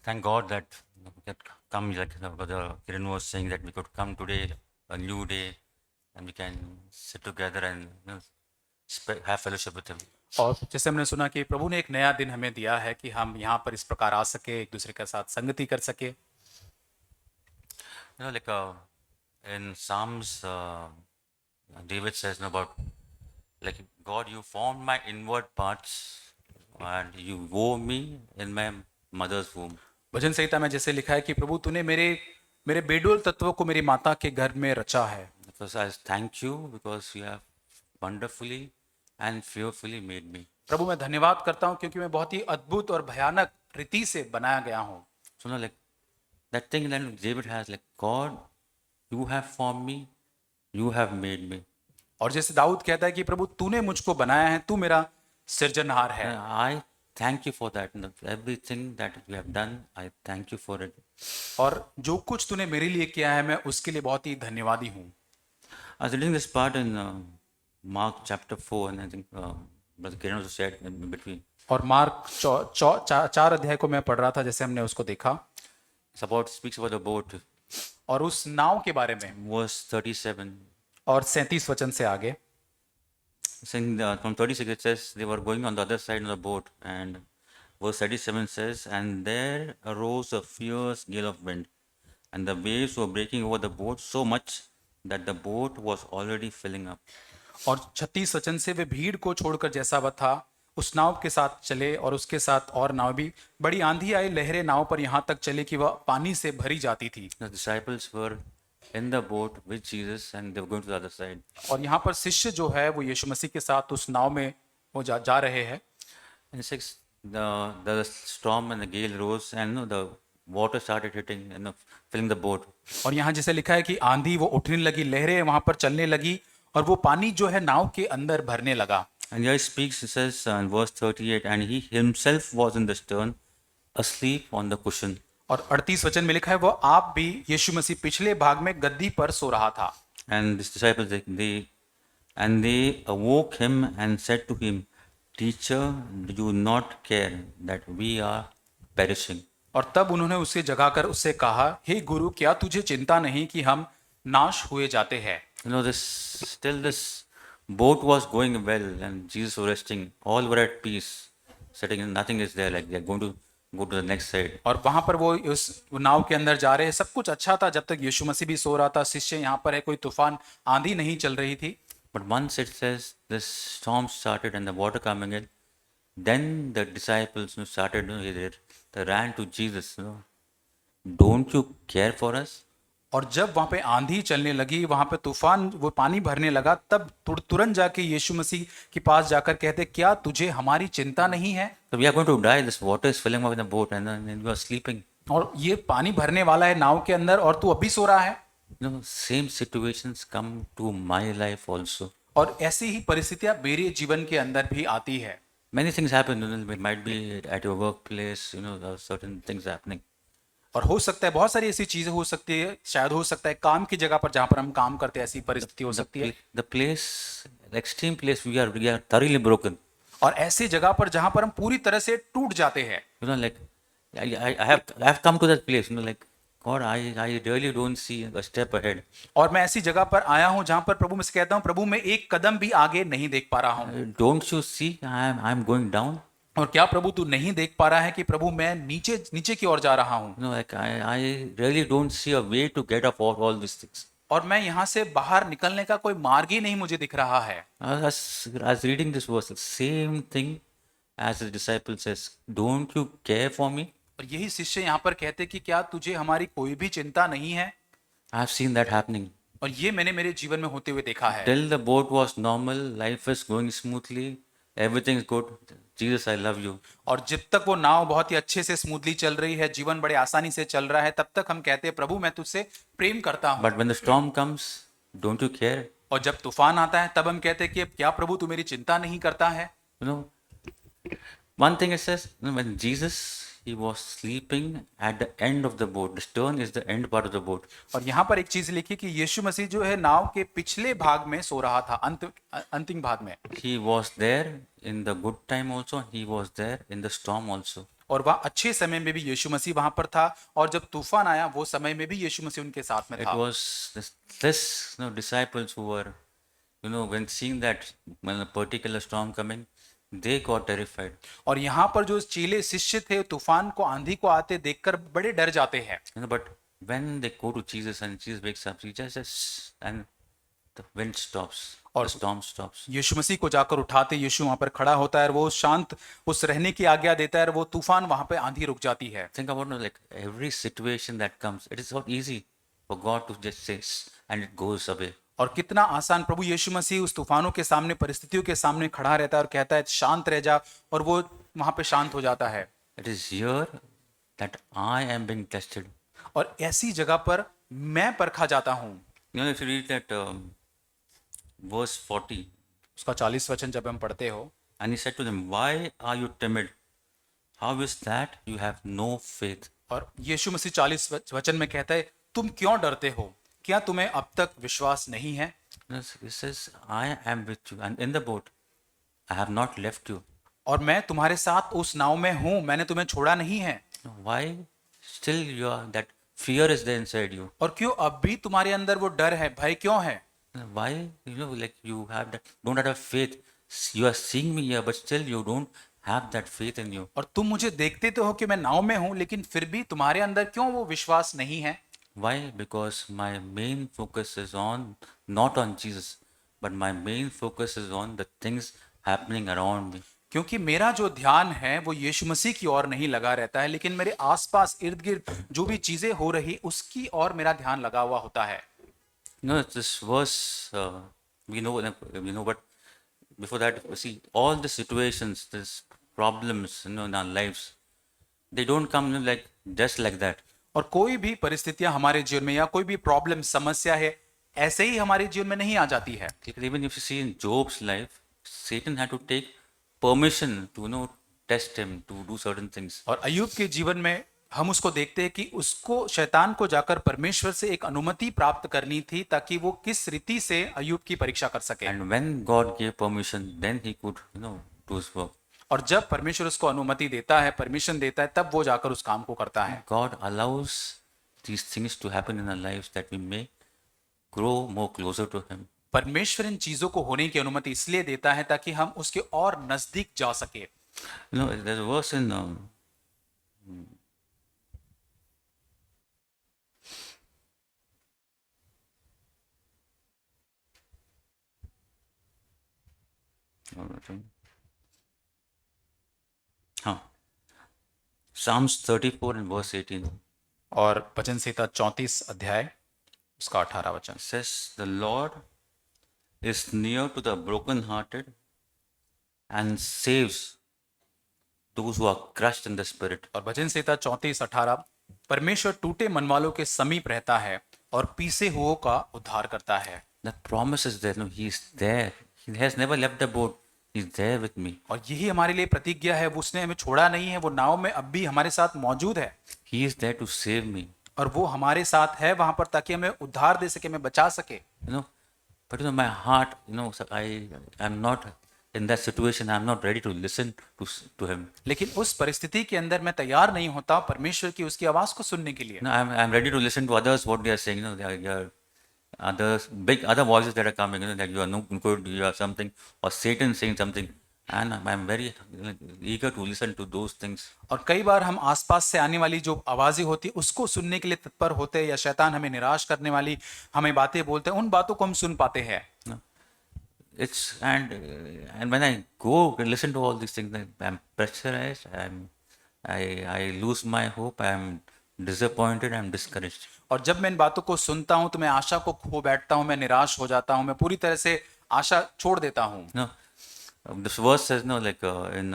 thank God that we could come, like Brother Kiran was saying, that we could come today, a new day, and we can sit together and have fellowship with Him. और जैसे हमने सुना कि प्रभु ने एक नया दिन हमें दिया है कि हम यहाँ पर इस प्रकार आ सके, एक दूसरे के साथ संगति कर सके। Like in Psalms, David says about, like, God, you formed my inward parts and you wove me in my mother's womb. भजन संहिता में जैसे लिखा है कि प्रभु तूने मेरे मेरे बेडोल तत्वों को मेरी माता के गर्भ में रचा है। Because I thank you because you have wonderfully and fearfully made me. प्रभु मैं धन्यवाद करता हूँ क्योंकि मैं बहुत ही अद्भुत और भयानक रीति से बनाया गया हूँ। So now, like, that thing that David has, like, God, you have formed me, you have made me. और जैसे दाऊद कहता है कि प्रभु तूने मुझको बनाया है, तू मेरा सृजनहार है। I thank you for that. Everything that you have done, I thank you for it. और जो कुछ तूने मेरे लिए किया है, मैं उसके लिए बहुत ही धन्यवादी हूँ। I was reading this part in Mark chapter 4, and I think Brother Kiran also said in between. और मार्क 4 अध्याय को मैं पढ़ रहा था, जैसे हमने उसको देखा, It's speaks about the boat, और उस नाव के बारे में। verse 37. और 37 वचन से आगे Saying from 36 it says they were going on the other side of the boat, and verse 37 says, and there arose a fierce gale of wind, and the waves were breaking over the boat so much that the boat was already filling up. और 36 वचन से वे भीड़ को छोड़कर जैसा वह था उस नाव के साथ चले, और उसके साथ और नाव भी। बड़ी आंधी आई, लहरें नाव पर यहाँ तक चली कि वह पानी से भरी जाती थी। The disciples were in the boat with Jesus, and they were going to the other side. और यहाँ पर शिष्य जो है वो यीशु मसीह के साथ उस नाव में वो जा रहे हैं। And it says the storm and the gale rose, and the water started hitting and filling the boat. और यहाँ जैसे लिखा है कि आंधी वो उठने लगी, लहरें वहां पर चलने लगी, और वो पानी जो है नाव के अंदर भरने लगा। And here he speaks, it says in verse 38, and he himself was in the stern, asleep on the cushion. और 38 वचन में लिखा है वो आप भी, यीशु मसीह पिछले भाग में गद्दी पर सो रहा था। And his disciples, they awoke him and said to him, Teacher, do you not care that we are perishing? और तब उन्होंने उसे जगाकर उससे कहा, हे गुरु, क्या तुझे चिंता नहीं कि हम नाश हुए जाते हैं? This boat was going well, and Jesus was resting. All were at peace, sitting, and nothing is there. Like they are going to go to the next side. और वहां पर वो उस नाव के अंदर जा रहे हैं, सब कुछ अच्छा था जब तक यीशु मसीह भी सो रहा था। शिष्य यहाँ पर है, कोई तूफान आंधी नहीं चल रही थी। But once it says the storm started and the water coming in, then the disciples started. They ran to Jesus. Don't you care for us? और जब वहां पे आंधी चलने लगी, वहां पे तूफान, वो पानी भरने लगा, तब तुरंत जाके यीशु मसीह के पास जाकर कहते, क्या तुझे हमारी चिंता नहीं है? So we are going to die. This water is filling up in the boat, and then you are sleeping. और ये पानी भरने वाला है नाव के अंदर, और तू अभी सो रहा है। Same situations come to my life also. और ऐसी ही परिस्थितियां मेरे जीवन के अंदर भी आती है। Many things happen. It might be at your workplace. There are certain things happening. और हो सकता है बहुत सारी ऐसी चीजें हो सकती है, शायद हो सकता है काम की जगह पर जहां पर हम काम करते हैं ऐसी परिस्थिति हो सकती है। The place, the extreme place, we are thoroughly broken. और ऐसी जगह पर जहां पर हम पूरी तरह से टूट जाते हैं। Like I have come to that place. Like, God, I really don't see a step ahead. और मैं ऐसी जगह पर आया हूं जहां पर प्रभु मैं कहता हूं, प्रभु मैं एक कदम भी आगे नहीं देख पा रहा हूं। Don't you see I'm going down? और क्या प्रभु तू नहीं देख पा रहा है कि प्रभु मैं नीचे नीचे की ओर जा रहा हूं? Like I really don't see a way to get up all these things. और मैं यहाँ से बाहर निकलने का कोई मार्ग ही नहीं मुझे दिख रहा है। I was reading this verse, the same thing as the disciple says, don't you care for me? और यही शिष्य यहाँ पर कहते कि क्या तुझे हमारी कोई भी चिंता नहीं है? I have seen that happening. और ये मैंने मेरे जीवन में होते हुए देखा है। Till the boat was normal, life is going smoothly, everything is good. Jesus, I love you. और जब तक वो नाव बहुत ही अच्छे से स्मूथली चल रही है, जीवन बड़े आसानी से चल रहा है, तब तक हम कहते हैं प्रभु मैं तुझसे प्रेम करता हूँ। But when the storm comes, don't you care? और जब तूफान आता है तब हम कहते हैं कि क्या प्रभु तू मेरी चिंता नहीं करता है? One thing it says, when Jesus, he was sleeping at the end of the boat. The stern is the end part of the boat. और यहाँ पर एक चीज लिखी कि यीशु मसीह जो है नाव के पिछले भाग में सो रहा था, अंतिम भाग में। He was there in the good time also. He was there in the storm also. और वह अच्छे समय में भी यीशु मसीह वहां पर था, और जब तूफान आया वो समय में भी यीशु मसीह उनके साथ में It था। was this disciples who were, when seeing that when a particular storm coming, they got terrified. और यहाँ पर जो चेले शिष्य थे तूफान को, आंधी को आते देखकर बड़े डर जाते हैं। But when they go to Jesus and Jesus wakes up, he just says, and the wind stops, the और storm stops. यीशु मसीह को जाकर उठाते, यीशु वहां पर खड़ा होता है और वो शांत उस रहने की आज्ञा देता है, और वो तूफान वहां पे आंधी रुक जाती है। Think about like every situation that comes, it is not easy for God to just say and it goes away. और कितना आसान प्रभु यीशु मसीह उस तूफानों के सामने, परिस्थितियों के सामने खड़ा रहता है और कहता है शांत रह जा, और वो वहां पे शांत हो जाता है। It is here that I am being tested. और ऐसी जगह पर मैं परखा जाता हूं। If you read that verse 40, उसका 40 वचन जब हम पढ़ते हो, and he said to them, why are you timid? How is that you have no faith? और यीशु मसीह 40 वचन में कहता है तुम क्यों डरते हो, क्या तुम्हें अब तक विश्वास नहीं है? He says, I am with you, and in the boat, I have not left you. और मैं तुम्हारे साथ उस नाव में हूं, मैंने तुम्हें छोड़ा नहीं है। Why still you are that fear is there inside you? और क्यों अब भी तुम्हारे अंदर वो डर है, भय क्यों है? Why like you have that don't have faith? You are seeing me here, but still you don't have that faith in you. और तुम मुझे देखते तो हो कि मैं नाव में हूं, लेकिन फिर भी तुम्हारे अंदर क्यों वो विश्वास नहीं है? Why? Because my main focus is on not on Jesus, but my main focus is on the things happening around me. क्योंकि मेरा जो ध्यान है वो यीशु मसीह की ओर नहीं लगा रहता है, लेकिन मेरे आसपास इर्द गिर्द जो भी चीजें हो रही उसकी ओर मेरा ध्यान लगा हुआ होता है। This verse we know, but before that, see all the situations, these problems, in our lives, they don't come like just like that. और कोई भी परिस्थितियां हमारे जीवन में या कोई भी प्रॉब्लम, समस्या है, ऐसे ही हमारे जीवन में नहीं आ जाती है। Even if you see in Job's life, Satan had to take permission to test him to do certain things. और अय्यूब के जीवन में हम उसको देखते हैं कि उसको शैतान को जाकर परमेश्वर से एक अनुमति प्राप्त करनी थी ताकि वो किस रीति से अय्यूब की परीक्षा कर सके। And when God gave permission, then he could do his work. और जब परमेश्वर उसको अनुमति देता है, परमिशन देता है, तब वो जाकर उस काम को करता है। God allows these things to happen in our lives that we may grow more closer to him. परमेश्वर इन चीजों को होने की अनुमति इसलिए देता है ताकि हम उसके और नजदीक जा सके। There's a verse in Psalms 34 and verse 18. और भजन संहिता 34 अध्याय उसका 18 वचन says, the Lord is near to the brokenhearted and saves those who are crushed in the spirit. और भजन संहिता 34:18, परमेश्वर टूटे मन वालों के समीप रहता है और पीसे हुओं का उद्धार करता है। The promise is there. No, he is there. He has never left the boat. He is there with me. और यही हमारे लिए प्रतिज्ञा है, वो उसने हमें छोड़ा नहीं है, वो नाव में अब भी हमारे साथ मौजूद है। He is there to save me. और वो हमारे साथ है वहां पर ताकि हमें उद्धार दे सके, हमें बचा सके। But my heart, I am not in that situation. I am not ready to listen to him. लेकिन उस परिस्थिति के अंदर मैं तैयार नहीं होता परमेश्वर की उसकी आवाज को सुनने के लिए। I'm ready to listen to others what they are saying. There are others, big other voices that are coming. That you are no good, you are something, or Satan saying something, and I'm very eager to listen to those things. और कई बार हम आसपास से आने वाली जो आवाजें होती उसको सुनने के लिए तत्पर होते हैं, या शैतान हमें निराश करने वाली हमें बातें बोलते हैं, उन बातों को हम सुन पाते हैं। It's and when I go and listen to all these things, I'm pressurized. I lose my hope. I'm disappointed. I'm discouraged. और जब मैं इन बातों को सुनता हूं तो मैं आशा को खो बैठता हूं, मैं निराश हो जाता हूं, मैं पूरी तरह से आशा छोड़ देता हूं। This verse says like in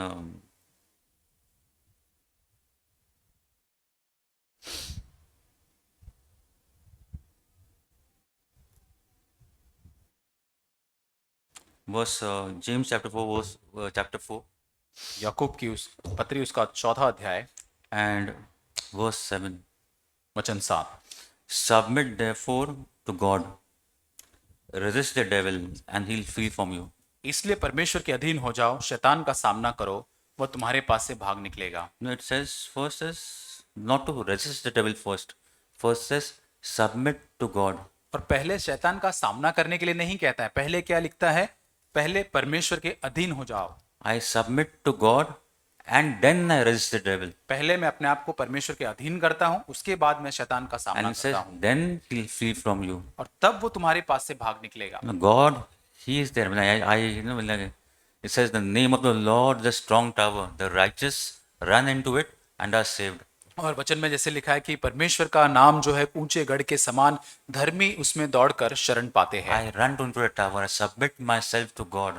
verse James chapter 4 verse chapter 4 याकूब की उस पत्री उसका 4 अध्याय and verse 7. वचन 7, Submit therefore to God. Resist the devil and he'll flee from you. इसलिए परमेश्वर के अधीन हो जाओ, शैतान का सामना करो, वह तुम्हारे पास से भाग निकलेगा। No, it says first is not to resist the devil first. First says submit to God. और पहले शैतान का सामना करने के लिए नहीं कहता है, पहले क्या लिखता है, पहले परमेश्वर के अधीन हो जाओ। I submit to God and then I resist the devil. पहले मैं अपने आप को परमेश्वर के अधीन करता हूं, उसके बाद मैं शैतान का And सामना it says करता हूं, then he'll flee from you. और तब वो तुम्हारे पास से भाग निकलेगा। No, God, He is there. Like, it says the name of the Lord, the strong tower. The righteous run into it and are saved. और वचन में जैसे लिखा है कि परमेश्वर का नाम जो है ऊंचे गढ़ के समान, धर्मी उसमें दौड़कर शरण पाते हैं। I run into the tower. I submit myself to God.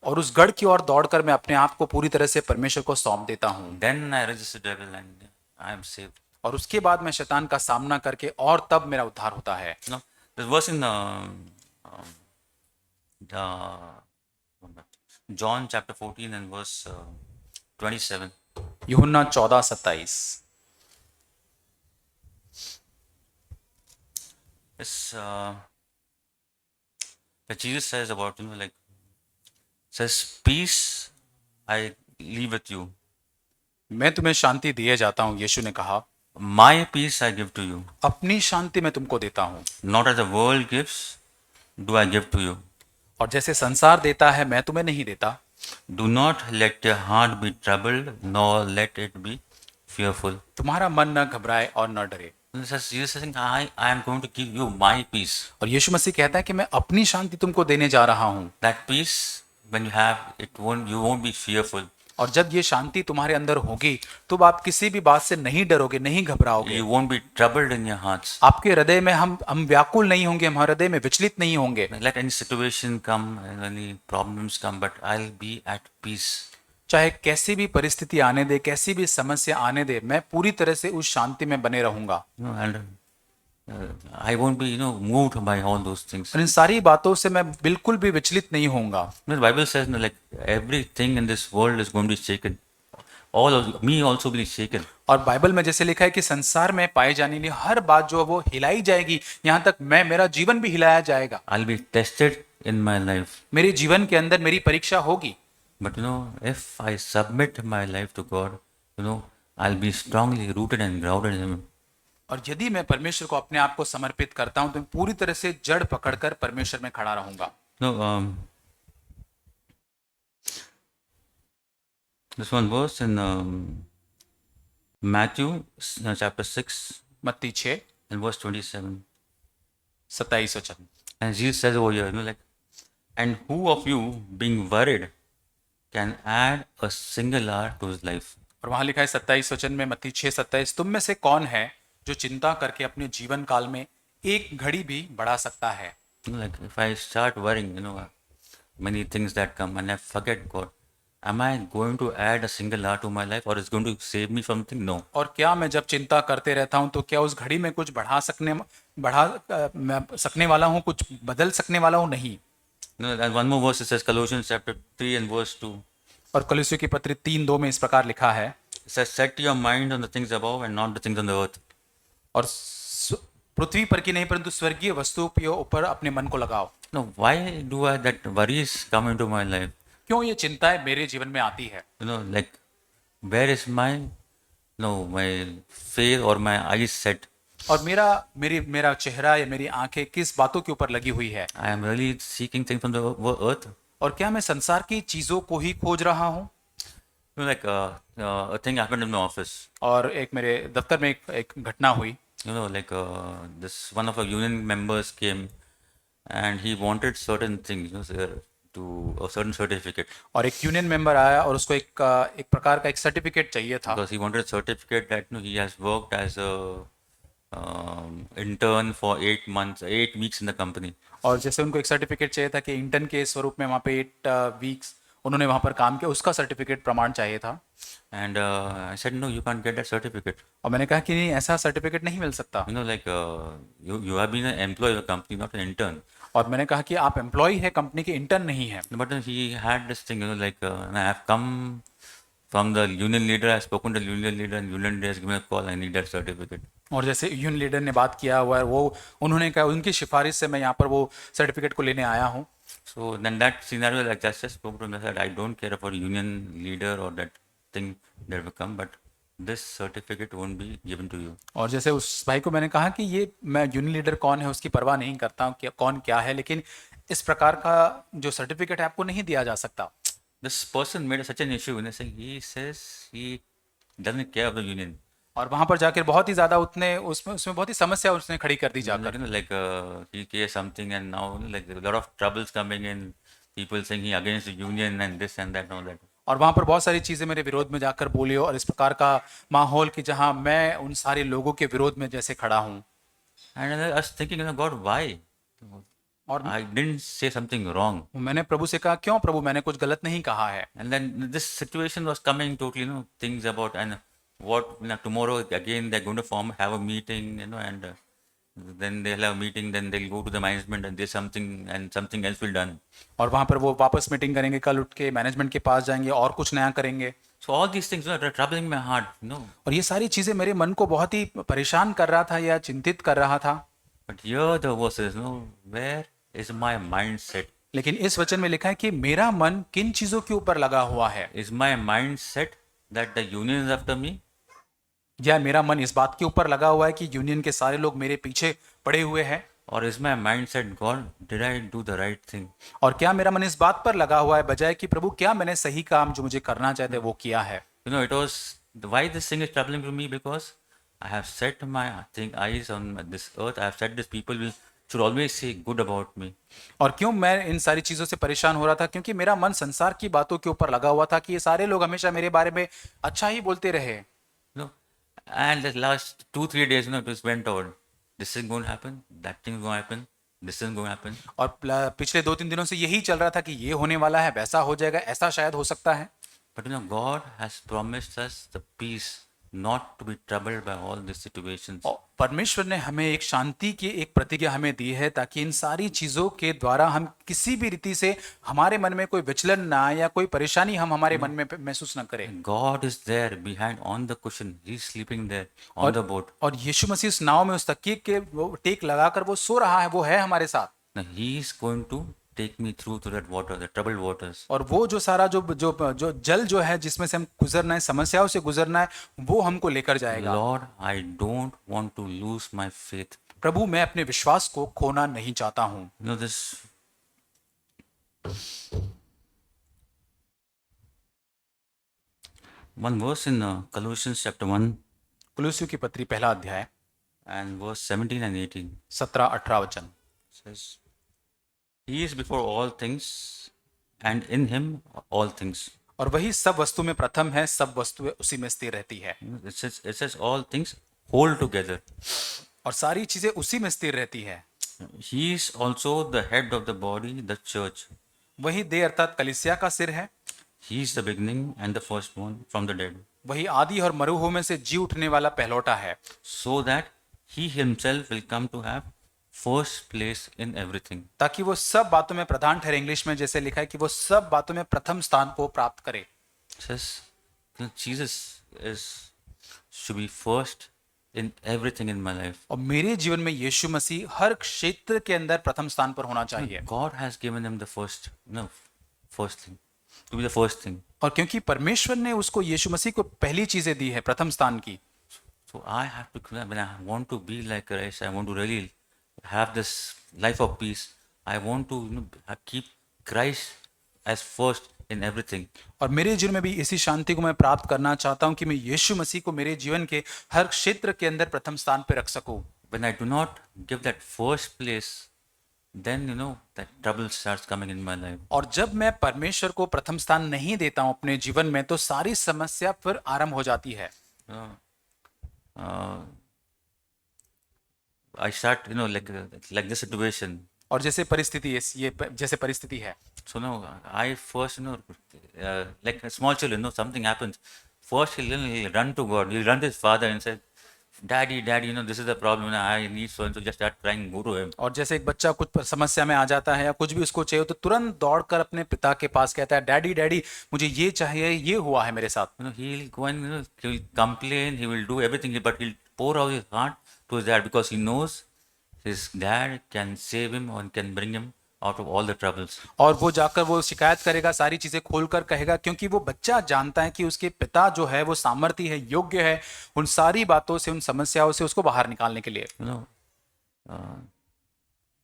और उस गढ़ की ओर दौड़कर मैं अपने आप को पूरी तरह से परमेश्वर को सौंप देता हूं, Then I resist the devil and I am saved. और उसके बाद मैं शैतान का सामना करके और तब मेरा उद्धार होता है। No, there's verse in uh, John chapter 14 and verse 27. यूहन्ना 14:27। It's that Jesus says about, like, says, peace I leave with you. मैं तुम्हें शांति दिए जाता हूं, यीशु ने कहा, My peace I give to you. अपनी शांति मैं तुमको देता हूं। Not as the world gives, do I give to you. और जैसे संसार देता है मैं तुम्हें नहीं देता। Do not let your heart be troubled, nor let it be fearful. तुम्हारा मन न घबराए और न डरे। Jesus is saying, I am going to give you my peace. और यीशु मसीह कहता है कि मैं अपनी शांति तुमको देने जा रहा हूं। That peace, when you have it, you won't be fearful. और जब ये शांति तुम्हारे अंदर होगी तो आप किसी भी बात से नहीं डरोगे, नहीं घबराओगे। You won't be troubled in your hearts. आपके हृदय में हम व्याकुल नहीं होंगे, हम हृदय में विचलित नहीं होंगे। Let any situation come, any problems come, but I'll be at peace. चाहे कैसी भी परिस्थिति आने दे, कैसी भी समस्या आने दे, मैं पूरी तरह से उस शांति में बने रहूंगा। And I won't be, moved by all those things. और इन सारी बातों से मैं बिल्कुल भी विचलित नहीं होऊंगा। The Bible says, like, everything in this world is going to be shaken. All of me also will be shaken. और बाइबल में जैसे लिखा है कि संसार में पाई जाने वाली हर बात जो है वो हिलाई जाएगी, यहाँ तक मेरा जीवन भी हिलाया जाएगा। I'll be tested in my life. मेरे जीवन के अंदर मेरी परीक्षा होगी। But if I submit my life to God, I'll be strongly rooted and grounded in Him. और यदि मैं परमेश्वर को अपने आप को समर्पित करता हूं तो मैं पूरी तरह से जड़ पकड़कर परमेश्वर में खड़ा रहूंगा। This one verse in Matthew chapter 6 मत्ती 6 and verse 27. 27 वचन। And Jesus says over here, like, and who of you being worried can add a single hour to his life? और वहां लिखा है 27 वचन में, मत्ती 6:27, तुम में से कौन है जो चिंता करके अपने जीवन काल में एक घड़ी भी बढ़ा सकता है। Like, if I start worrying, many things that come and I forget God, am I going to add a single hour to my life, or is going to save me from something? No. और क्या मैं जब चिंता करते रहता हूं तो क्या उस घड़ी में कुछ मैं सकने वाला हूं, कुछ बदल सकने वाला हूं? नहीं। And one more verse, it says Colossians chapter 3 and verse 2. और कलीसियों की पत्री 3:2 में इस प्रकार लिखा है, It says, set your mind on the things above and not the things on the earth. और पृथ्वी पर की नहीं परंतु स्वर्गीय वस्तुओं के ऊपर अपने मन को लगाओ। No, why do that worries come into my life? क्यों ये चिंताएं मेरे जीवन में आती है? Like, where is my face or my eyes set? और मेरा चेहरा या मेरी आंखें किस बातों के ऊपर लगी हुई है? I am really seeking things from the earth. और क्या मैं संसार की चीजों को ही खोज रहा हूँ? Like, a thing happened in my office. और एक मेरे दफ्तर में एक घटना हुई। Like, this one of our union members came and he wanted certain things, to a certain certificate. और एक यूनियन मेंबर आया और उसको एक प्रकार का एक सर्टिफिकेट चाहिए था। Because he wanted a certificate that he has worked as a intern for 8 weeks in the company. और जैसे उनको एक सर्टिफिकेट चाहिए था कि इंटर्न के स्वरूप में वहाँ पे 8 वीक्स उन्होंने वहाँ पर काम किया, उसका सर्टिफिकेट प्रमाण चाहिए था। And I said, no, you can't get that certificate. और मैंने कहा कि नहीं, ऐसा सर्टिफिकेट नहीं मिल सकता। Like, you have been an employee of the company, not an intern. और मैंने कहा कि आप एम्प्लॉय है कंपनी के, इंटर्न नहीं है। But then he had this thing, like, and I have come from the union leader, I have spoken to the union leader, and union leader has given a call, I need that certificate. और जैसे union leader ने बात किया हुआ है, उन्होंने कहा उनकी सिफारिश से मैं यहाँ पर वो सर्टिफिकेट को लेने आया हूँ। So then that scenario, like, just spoke to him, I said, I don't care about union leader or that thing that will come, but this certificate won't be given to you. और जैसे उस भाई को मैंने कहा कि ये मैं यूनियन लीडर कौन है उसकी परवाह नहीं करता हूँ कि कौन क्या है, लेकिन इस प्रकार का जो सर्टिफिकेट है आपको नहीं दिया जा सकता। This person made such an issue, and saying he says he doesn't care of the union. और वहां पर जाकर बहुत ही ज्यादा उतने उसमें उसमें बहुत ही समस्या उसने खड़ी कर दी Like, जाकर। he cares something, and now like there are a lot of troubles coming in. People saying he against the union and this and that and all that. और वहां पर बहुत सारी चीजें मेरे विरोध में जाकर बोली और इस प्रकार का माहौल कि जहां मैं उन सारे लोगों के विरोध में जैसे खड़ा हूं। And I was thinking, God, why? और I didn't say something wrong. मैंने प्रभु से कहा, क्यों प्रभु, मैंने कुछ गलत नहीं कहा है। And then this situation was coming totally, things about, and what, tomorrow again they're going to have a meeting, and then they'll have a meeting, then they'll go to the management and there's something, and something else will done. और वहां पर वो वापस meeting करेंगे, कल उठ के management के पास जाएंगे और कुछ नया करेंगे। So all these things are troubling my heart, और ये सारी चीजें मेरे मन को बहुत ही परेशान कर रहा था या चिंतित कर रहा था। But here the verse is, where is my mind set? लेकिन इस वचन में लिखा है कि मेरा मन किन चीजों के ऊपर लगा हुआ है। Is my mind set that the union is after me? या मेरा मन इस बात के ऊपर लगा हुआ है कि यूनियन के सारे लोग मेरे पीछे पड़े हुए हैं। Or is my mind set, God, did I do the right thing? और क्या मेरा मन इस बात पर लगा हुआ है बजाय कि प्रभु क्या मैंने सही काम जो मुझे करना चाहते वो किया है। It was why this thing is troubling to me, because I have set my eyes on this earth. I have said this people should always say good about me. और क्यों मैं इन सारी चीजों से परेशान हो रहा था, क्योंकि मेरा मन संसार की बातों के ऊपर लगा हुआ था कि ये सारे लोग हमेशा मेरे बारे में अच्छा ही बोलते रहे। And the last 2-3 days, it just went over. This is going to happen. That thing is going to happen. This is going to happen. और पिछले 2-3 दिनों से यही चल रहा था कि ये होने वाला है, वैसा हो जाएगा, ऐसा शायद हो सकता है। But God has promised us the peace, not to be troubled by all these situations. और परमेश्वर ने हमें एक शांति की एक प्रतिज्ञा हमें दी है ताकि इन सारी चीजों के द्वारा हम किसी भी रीति से हमारे मन में कोई विचलन ना आए या कोई परेशानी हम हमारे मन में महसूस न करें। God is there behind on the cushion. He's sleeping there on the boat. और यीशु मसीह उस नाव में उस तकिए के वो टेक लगाकर वो सो रहा है, वो है हमारे साथ। Now He is going to take me through to that water, the troubled waters. और वो जो सारा जो जल जो है जिसमें से हम गुजरना है, समस्याओं से गुजरना है, वो हमको लेकर जाएगा। Lord, I don't want to lose my faith. प्रभु, मैं अपने विश्वास को खोना नहीं चाहता हूँ। This one verse in Colossians chapter 1 कुलुस्सियों की पत्री पहला अध्याय and verse 17 and 18 17-18 वचन says, He is before all things, and in Him all things. और वही सब वस्तु में प्रथम है, सब वस्तुएं उसी में स्थिर रहती है। It says all things hold together. और सारी चीजें उसी में स्थिर रहती है। He is also the head of the body, the church. वही देह अर्थात कलीसिया का सिर है। He is the beginning and the firstborn from the dead, वही आदि और मरूहों में से जी उठने वाला पहलौठा है, so that He Himself will come to have first place in everything. ताकि वो सब बातों में प्रधान ठहरे। इंग्लिश में जैसे लिखा है कि वो सब बातों में प्रथम स्थान को प्राप्त करे। It says Jesus should be first in everything in my life. और मेरे जीवन में यीशु मसीह हर क्षेत्र के अंदर प्रथम स्थान पर होना चाहिए। God has given him the first thing, to be the first thing. और क्योंकि परमेश्वर ने उसको यीशु मसीह को पहली चीजें दी है, प्रथम स्थान की, So I have to, when I want to be like Christ, I want to really have this life of peace. I want to keep Christ as first in everything. और मेरे जीवन में भी इसी शांति को मैं प्राप्त करना चाहता हूं कि मैं यीशु मसीह को मेरे जीवन के हर क्षेत्र के अंदर प्रथम स्थान पर रख सकूं। When I do not give that first place, then that trouble starts coming in my life. और जब मैं परमेश्वर को प्रथम स्थान नहीं देता हूं अपने जीवन में, तो सारी समस्या फिर आरंभ हो जाती है। I start, like this situation. और जैसे परिस्थिति ये जैसे परिस्थिति है, So now I first, like a small children, something happens. First he'll run to God. He'll run to his father and say, Daddy, this is the problem. I need so and so. Just start crying, go to him. और जैसे एक बच्चा कुछ समस्या में आ जाता है या कुछ भी उसको चाहिए तो तुरंत दौड़कर अपने पिता के पास कहता है, डैडी डैडी मुझे ये चाहिए, ये हुआ है मेरे साथ। He'll go and he'll complain. He will do everything, but he'll pour out his heart to his dad because he knows his dad can save him or can bring him out of all the troubles. और वो जाकर वो शिकायत करेगा, सारी चीजें खोलकर कहेगा, क्योंकि वो बच्चा जानता है कि उसके पिता जो है वो सामर्थी है, योग्य है उन सारी बातों से, उन समस्याओं से उसको बाहर निकालने के लिए। You know,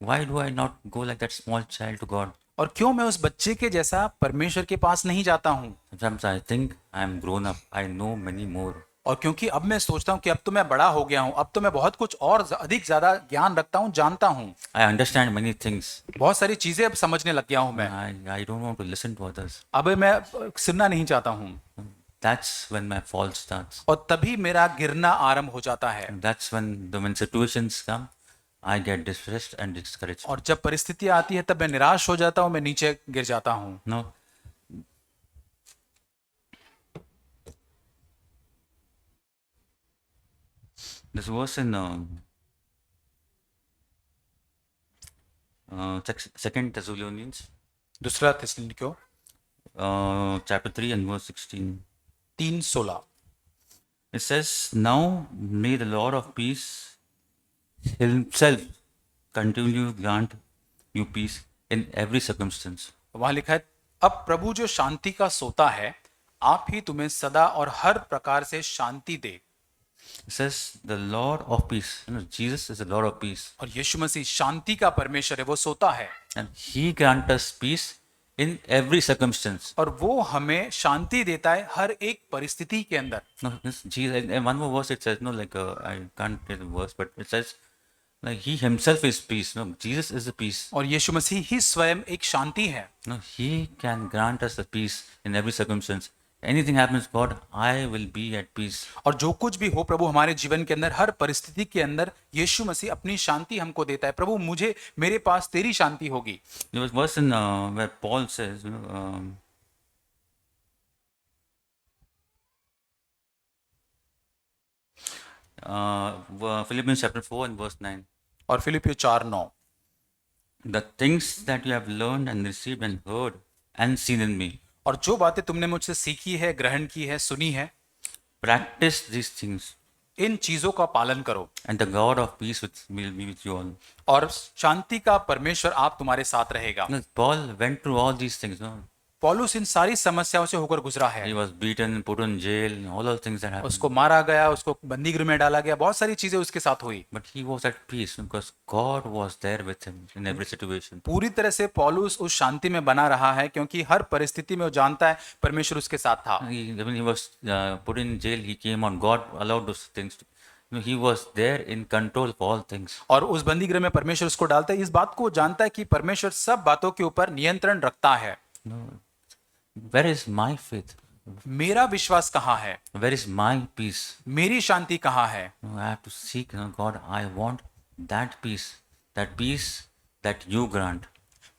why do I not go like that small child to God? और क्यों मैं उस बच्चे के जैसा परमेश्वर के पास नहीं जाता हूँ? Sometimes I think I am grown up. I know many more. और क्योंकि अब मैं सोचता हूँ कि अब तो मैं बड़ा हो गया हूँ, अब तो मैं बहुत कुछ और अधिक ज्यादा ज्ञान रखता हूँ, जानता हूँ, I understand many things. बहुत सारी चीजें अब समझने लग गया हूँ मैं। I don't want to listen to others. अब मैं सुनना नहीं चाहता हूँ। That's when my fall starts. और तभी मेरा गिरना आरंभ हो जाता है। And that's when situations come, I get distressed and discouraged. और जब परिस्थितियां आती है तब मैं निराश हो जाता हूँ, मैं नीचे गिर जाता हूँ। No. This verse in Second Thessalonians, दूसरा थिस्सलुनीकियों chapter 3 and verse 16. 3:16। It says, "Now may the Lord of peace Himself continue grant you peace in every circumstance." वहां लिखा है, अब प्रभु जो शांति का सोता है, आप ही तुम्हें सदा और हर प्रकार से शांति दे। It says, "The Lord of peace." You know, Jesus is the Lord of peace, और यीशु मसीह शांति का परमेश्वर है, वो सोता है and He grant us peace in every circumstance. और वो हमें शांति देता है हर एक परिस्थिति के अंदर। No, this Jesus. And one more verse it says, no, like I can't read the verse, but it says, like He Himself is peace. No, Jesus is the peace. और यीशु मसीह ही स्वयं एक शांति है। No, He can grant us the peace in every circumstance. Anything happens, God, I will be at peace. और जो कुछ भी हो प्रभु हमारे जीवन के अंदर, हर परिस्थिति के अंदर यीशु मसीह अपनी शांति हमको देता है। प्रभु मुझे, मेरे पास तेरी शांति होगी। There was verse in where Paul says, Philippians chapter 4 and verse 9. और फिलिपियों 4:9, The things that you have learned and received and heard and seen in me, और जो बातें तुमने मुझसे सीखी है, ग्रहण की है, सुनी है, practice these things, इन चीजों का पालन करो, and the God of peace will be with you all. और शांति का परमेश्वर आप तुम्हारे साथ रहेगा। No, Paul went through all these things. No, पौलुस इन सारी समस्याओं से होकर गुजरा है। he was beaten, put in jail, all those things that happened. उसको मारा गया, उसको बंदी गृह में डाला गया, बहुत सारी चीजें उसके साथ हुई। But he was at peace because God was there with him in every situation. पूरी तरह से पौलुस उस शांति में बना रहा है, क्योंकि हर परिस्थिति में वो जानता है परमेश्वर उसके साथ था। When he was put in jail, he came on. God allowed those things. He was there in control of all things. और उस बंदी गृह में परमेश्वर उसको डालता है, इस बात को जानता है कि परमेश्वर सब बातों के ऊपर नियंत्रण रखता है। No, where is my faith? मेरा विश्वास कहाँ है? Where is my peace? मेरी शांति कहाँ है? No, I have to seek, God, I want that peace that you grant.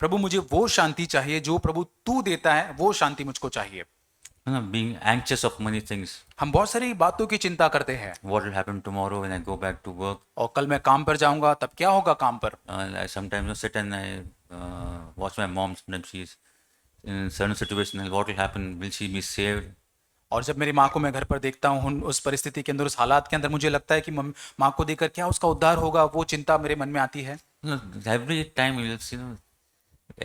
प्रभु मुझे वो शांति चाहिए जो प्रभु तू देता है, वो शांति मुझको चाहिए। Being anxious of many things. हम बहुत सारी बातों की चिंता करते हैं। What will happen tomorrow when I go back to work? और कल मैं काम पर जाऊंगा, तब क्या होगा काम पर? I sometimes sit and I watch my mom. Sometimes she's in certain situation. What will happen? Will she be saved? और जब मेरी माँ को मैं घर पर देखता हूँ उस परिस्थिति के अंदर, उस हालात के अंदर, मुझे लगता है कि माँ को देखकर क्या उसका उद्धार होगा, वो चिंता मेरे मन में आती है। Every time you will see,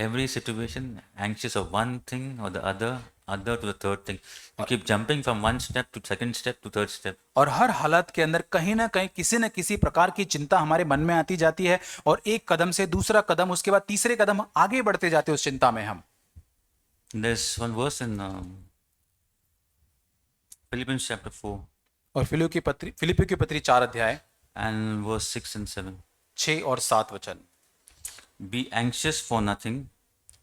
every situation anxious of one thing or the other to the third thing. You keep jumping from one step to second step to third step. और हर हालत के अंदर कहीं ना कहीं किसी न किसी प्रकार की चिंता हमारे मन में आती जाती है, और एक कदम से दूसरा कदम, उसके बाद तीसरे कदम आगे बढ़ते जाते हैं उस चिंता में हम। There's one verse in Philippians chapter 4 और फिलिपियों की पत्री 4 and verse 6 and 7. 6 और 7 वचन। Be anxious for nothing,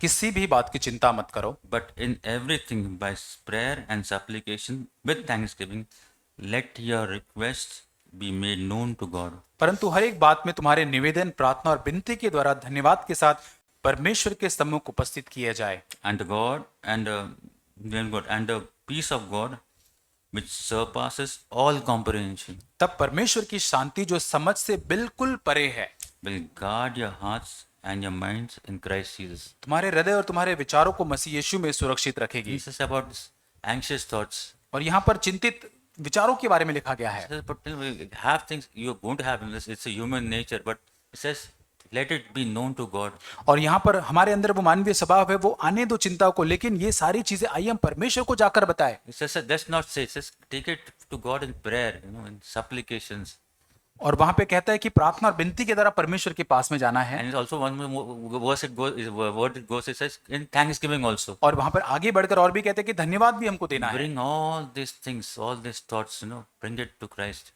किसी भी बात की चिंता मत करो, but in everything by prayer and supplication with thanksgiving, let your requests be made known to God. परंतु हर एक बात में तुम्हारे निवेदन, प्रार्थना और विनती के द्वारा धन्यवाद के साथ परमेश्वर के सम्मुख उपस्थित किया जाए। And the peace of God which surpasses all comprehension तब परमेश्वर की शांति जो समझ से बिल्कुल परे है, will guard your hearts and your minds in Christ Jesus. तुम्हारे हृदय और तुम्हारे विचारों को मसीह यीशु में सुरक्षित रखेगी। This is about anxious thoughts. और यहाँ पर चिंतित विचारों के बारे में लिखा गया है। But have things you're going to have in this. It's a human nature, but it says let it be known to God. और यहाँ पर हमारे अंदर वो मानवीय स्वभाव है, वो आने दो चिंता को, लेकिन ये सारी चीजें आइए हम परमेश्वर को जाकर बताएं। It says that let's not say, it says take it to God in prayer, in supplications. और वहां पे कहता है कि प्रार्थना और विनती के द्वारा परमेश्वर के पास में जाना है। And it's also one more verse it goes, word it goes, it says in thanksgiving also. और वहां पर आगे बढ़कर और भी कहते हैं कि धन्यवाद भी हमको देना है। Bring all these things, all these thoughts, bring it to Christ.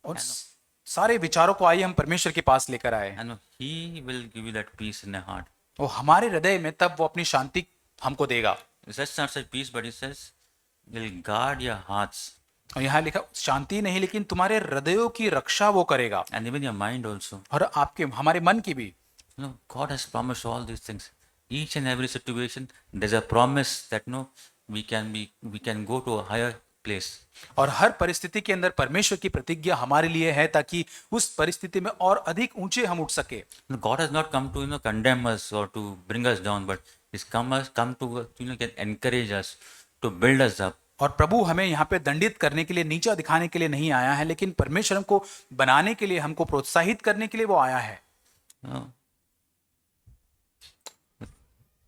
और सारे विचारों को आइए हम परमेश्वर के पास लेकर आए, And He will give you that peace in your heart. वो हमारे हृदय में तब वो अपनी शांति हमको देगा। It says not such peace, but it says will guard your hearts और यहाँ लिखा शांति नहीं, लेकिन तुम्हारे हृदयों की रक्षा वो करेगा, and even your mind also. और आपके हमारे मन की भी। God has promised all these things. Each and every situation, there's a promise that we can go to a higher place. और हर परिस्थिति के अंदर परमेश्वर की प्रतिज्ञा हमारे लिए है, ताकि उस परिस्थिति में और अधिक ऊंचे हम उठ सके। God has not come to condemn us or to bring us down, but He's come to encourage us, to build us up. और प्रभु हमें यहाँ पे दंडित करने के लिए, नीचा दिखाने के लिए नहीं आया है, लेकिन परमेश्वर हमको बनाने के लिए, हमको प्रोत्साहित करने के लिए वो आया है।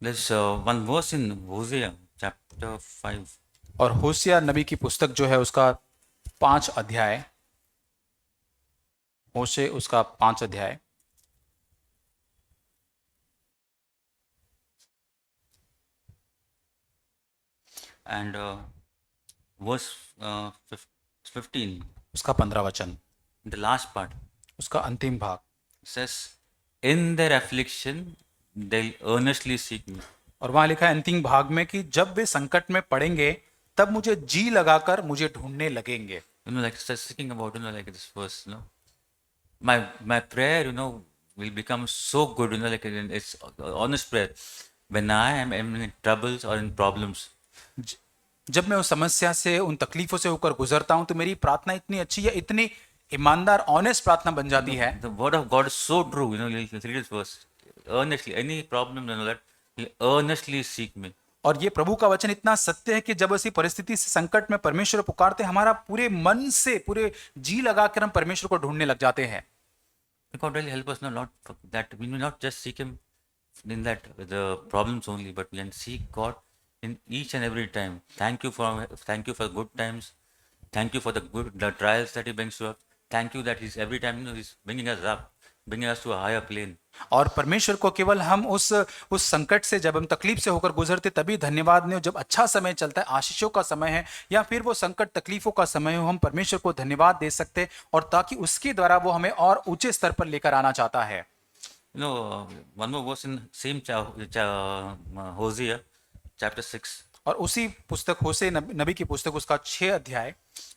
There's one verse in Hosea chapter 5. और होशिया नबी की पुस्तक जो है उसका 5 अध्याय, होशे उसका 5 अध्याय, And verse 15, उसका 15 वचन, the last part, उसका अंतिम भाग says, in their affliction, they'll earnestly seek me. और वहां लिखा है अंतिम भाग में कि जब वे संकट में पड़ेंगे तब मुझे जी लगाकर मुझे ढूंढने लगेंगे। Like thinking about, like this verse, my prayer, will become so good, like it's honest prayer. When I am in troubles or in problems, जब मैं उस समस्या से, उन तकलीफों से होकर गुजरता हूं, तो मेरी प्रार्थना इतनी अच्छी या इतनी ईमानदार, ऑनेस्ट प्रार्थना बन जाती है। the word of God is so true, you'll read this verse earnestly. Any problem, that he'll earnestly seek me. और ये प्रभु का वचन इतना सत्य है कि जब ऐसी परिस्थिति से, संकट में परमेश्वर पुकारते, हमारा पूरे मन से, पूरे जी लगाकर हम परमेश्वर को ढूंढने लग जाते हैं। God really help us, not that we may not just seek Him in that the problems only, but we can seek God in each and every time. Thank you for good times. Thank you for the trials that He brings to us. Thank you that He's every time He's bringing us up, bringing us to a higher plane. और परमेश्वर को केवल हम उस संकट से, जब हम तकलीफ से होकर गुजरते, तभी धन्यवाद नहीं, जब अच्छा समय चलता है, आशीषों का समय है, या फिर वो संकट तकलीफों का समय हो, हम परमेश्वर को धन्यवाद दे सकते, और ताकि उसके द्वारा वो हमें और ऊंचे स्तर पर लेकर आना चाहता है। One more verse in same Hosea chapter 6 और उसी पुस्तक होशे नबी की पुस्तक, उसका 6 अध्याय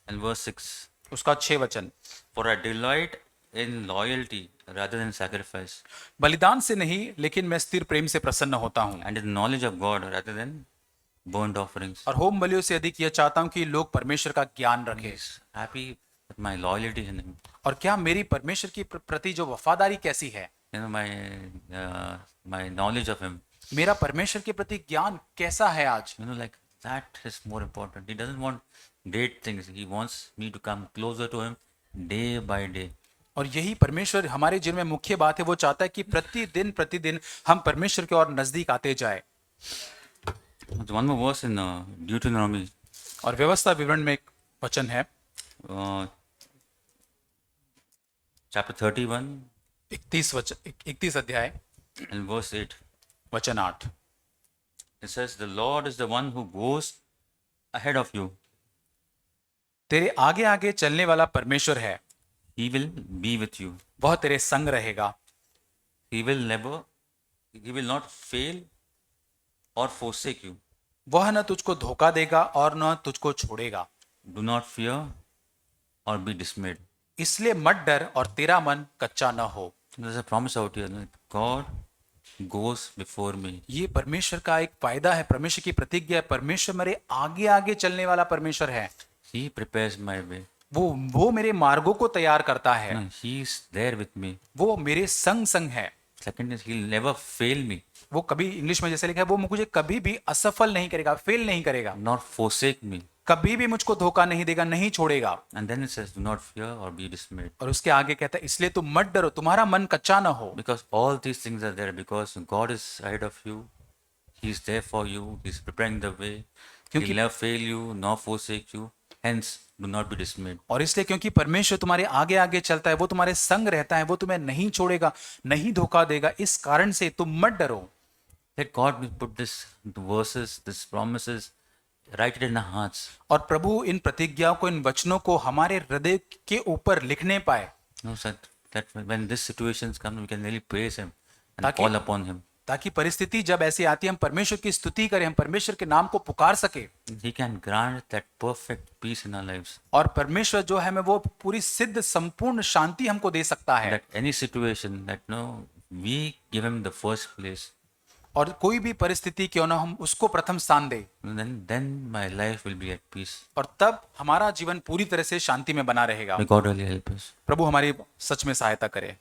and verse 6. उसका 6 वचन, For I delight in loyalty rather than sacrifice, बलिदान से नहीं, लेकिन मैं स्थिर प्रेम से प्रसन्न होता हूँ, and in knowledge of God rather than burnt offerings. और होम बलियों से अधिक यह चाहता हूँ कि लोग परमेश्वर का ज्ञान रखें। He's happy with my loyalty in Him. और क्या मेरी परमेश्वर की प्रति जो वफादारी कैसी है, My knowledge of Him. मेरा परमेश्वर के प्रति ज्ञान कैसा है आज। Like that is more important. He doesn't want great things. He wants me to come closer to Him day by day. और यही परमेश्वर हमारे जीवन में मुख्य बात है, वो चाहता है कि प्रतिदिन हम परमेश्वर के और नजदीक आते जाए। One more verse in Deuteronomy. और व्यवस्था विवरण में एक वचन है, chapter 31 31 अध्याय and verse 8. वचन 8। It says, the Lord is the one who goes ahead of you. तेरे आगे आगे चलने वाला परमेश्वर है, He will be with you. वह तेरे संग रहेगा, He will not fail or forsake you. वह न तुझको धोखा देगा और न तुझको छोड़ेगा। Do not fear or be dismayed. इसलिए मत डर और तेरा मन कच्चा न हो। There's a promise out here. God goes before me. ये परमेश्वर का एक फायदा है, परमेश्वर की प्रतिज्ञा है, परमेश्वर मेरे आगे आगे चलने वाला परमेश्वर है। He prepares my way. वो मेरे मार्गों को तैयार करता है, He is there with me. वो मेरे संग है। Second is He'll never fail me. वो कभी, इंग्लिश में जैसे लिखा है, वो मुझे कभी भी असफल नहीं करेगा, फेल नहीं करेगा। Nor forsake me. कभी भी मुझको धोखा नहीं देगा, नहीं छोड़ेगा। And then it says, do not fear or be dismayed. और उसके आगे कहता है इसलिए तुम मत डरो, तुम्हारा मन कच्चा ना हो। Because all these things are there because God is ahead of you. He is there for you. He is preparing the way. He क्योंकि will never fail you nor forsake you. Hence, do not be dismayed. और इसलिए क्योंकि परमेश्वर तुम्हारे आगे आगे चलता है, वो तुम्हारे संग रहता है, वो तुम्हें नहीं छोड़ेगा, नहीं धोखा देगा, इस कारण से तुम मत डरो। Let God will put this verses, these promises, write it in our hearts. और प्रभु इन प्रतिज्ञाओं को, इन वचनों को हमारे हृदय के ऊपर लिखने पाए, No, sir, that when these situations come, we can really praise Him and ताकि- call upon Him. ताकि परिस्थिति जब ऐसी आती है हम परमेश्वर की स्तुति करें, हम परमेश्वर के नाम को पुकार सके। He can grant that perfect peace in our lives. और परमेश्वर जो है हमें वो पूरी सिद्ध संपूर्ण शांति हमको दे सकता है। That any situation that no, we give Him the first place. और कोई भी परिस्थिति क्यों ना हम उसको प्रथम स्थान दे, Then my life will be at peace. और तब हमारा जीवन पूरी तरह से शांति में बना रहेगा। May God really help us. प्रभु हमारी सच में सहायता करे।